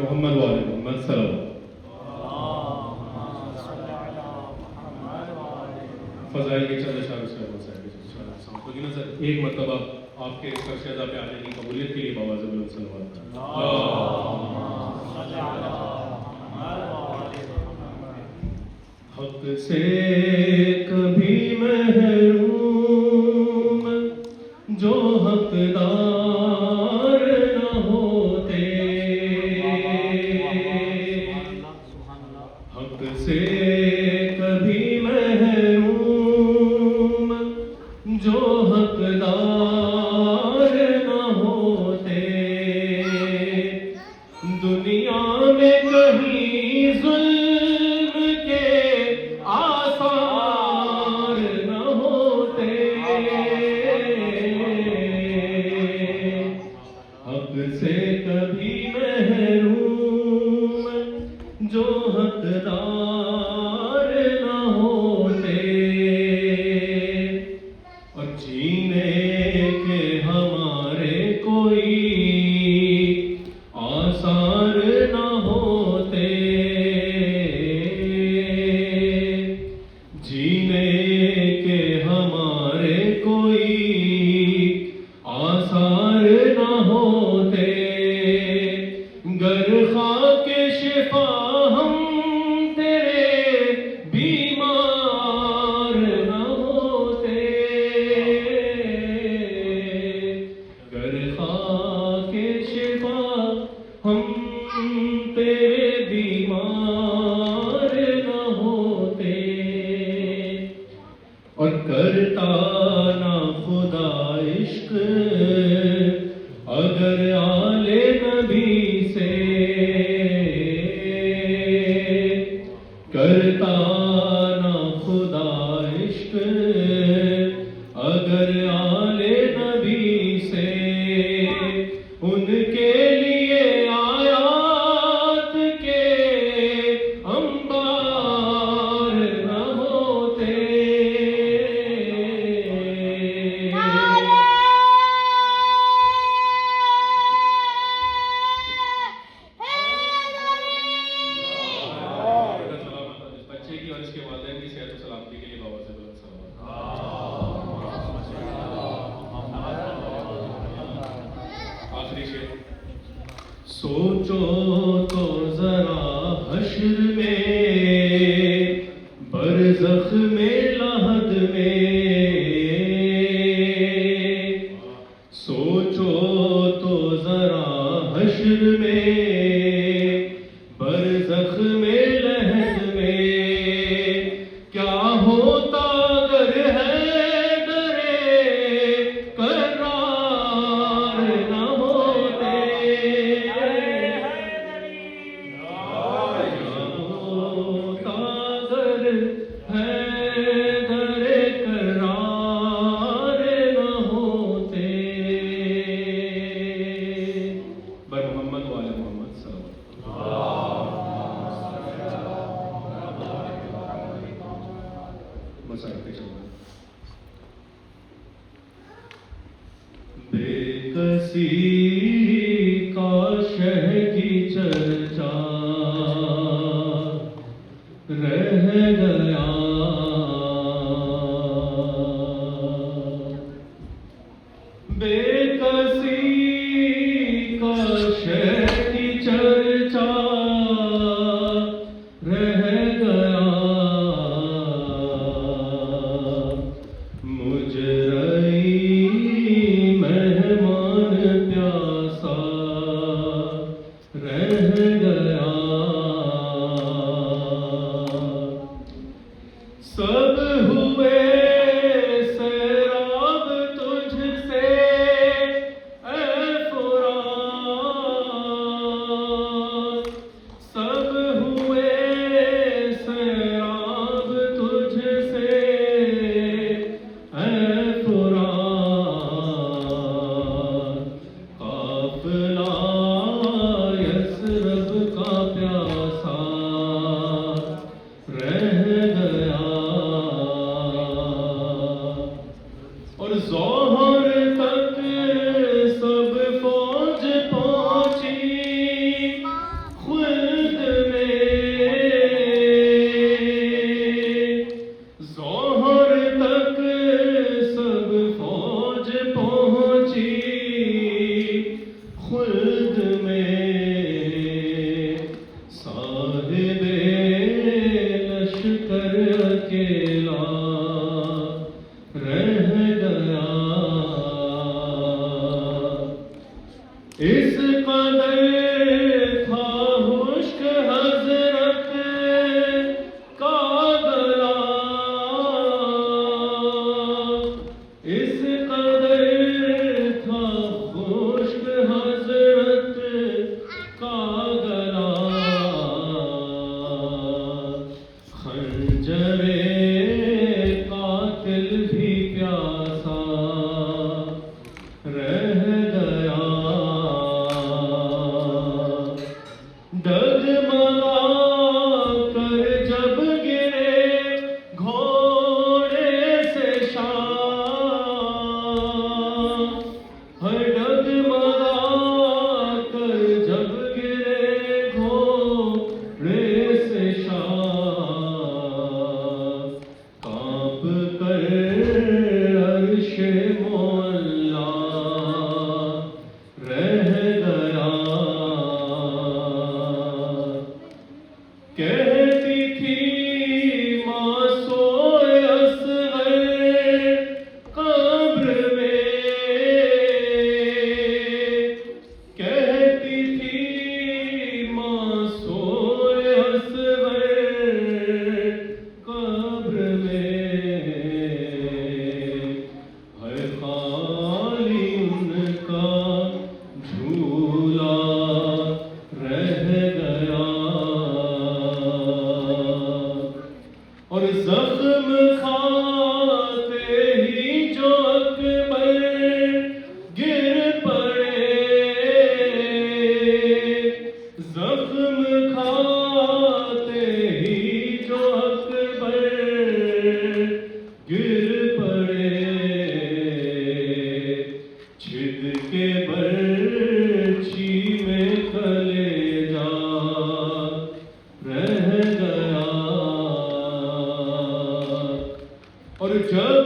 मोहम्मद वाले मोहम्मद सल्लल्लाहु फजाइल के चंद शाह एक मतबा आपके सरशदा पे आने की कबूलियत के लिए बाबा ज़बीरुल सल्लल्लाहु हक से कभी महरूम जो हकदार न होते, हक से कभी महरूम जो हकदार न होते, दुनिया में कहीं जुल्म के आसार न होते, हक से कभी महरूम जो हकदार न होते, और जीने के हमारे कोई आसार न होते, जीने के हमारे कोई आसार न होते, गर खाके शिफा हम तेरे बीमार न होते, गर खाके शिफा हम तेरे बीमार न होते, और करता ना खुदा इश्क अगर आले नबी से, करता ना खुदा इश्क अगर आले नबी से, उनके लिए आयात के अंबार न होते, बच्चे की और इसके वालिदैन की सेहत और सलामती के लिए बाबा ज़बीरुल सल्लल्लाहु आखिरी शेर। सोचो तो जरा हश्र में, बरज़ख में, लहद में, सोचो तो जरा हश्र में, बरज़ख में, लहद में, क्या होता अगर है डरे करार न होते, क्या होता अगर है डरे करार न होते, बर मोहम्मद वाले मोहम्मद सल्लल्लाहु बेकसी का शह की चर्चा रह गया, बेकसी का शह की चर्चा रह गया, मुजरई मेहमान प्यासा रह गया, सब हुए सैराब तुझसे ऐ फुरात, डगमगा कर जब गिरे घोड़े से शाम, हर डगमगा कर जब गिरे घोड़े से शाम, कांप कर अर्शे मोहल्ला रह गया। कहती थी माँ सोए असगर कब्र में, कहती थी माँ सोए असगर कब्र में, है खाली उनका झूला रह गया। और जख्म खाते ही जो अकबर गिर पड़े, जख्म खाते ही जो अकबर गिर पड़े, छिद के बर्छी में कलेजा रह गया। और जब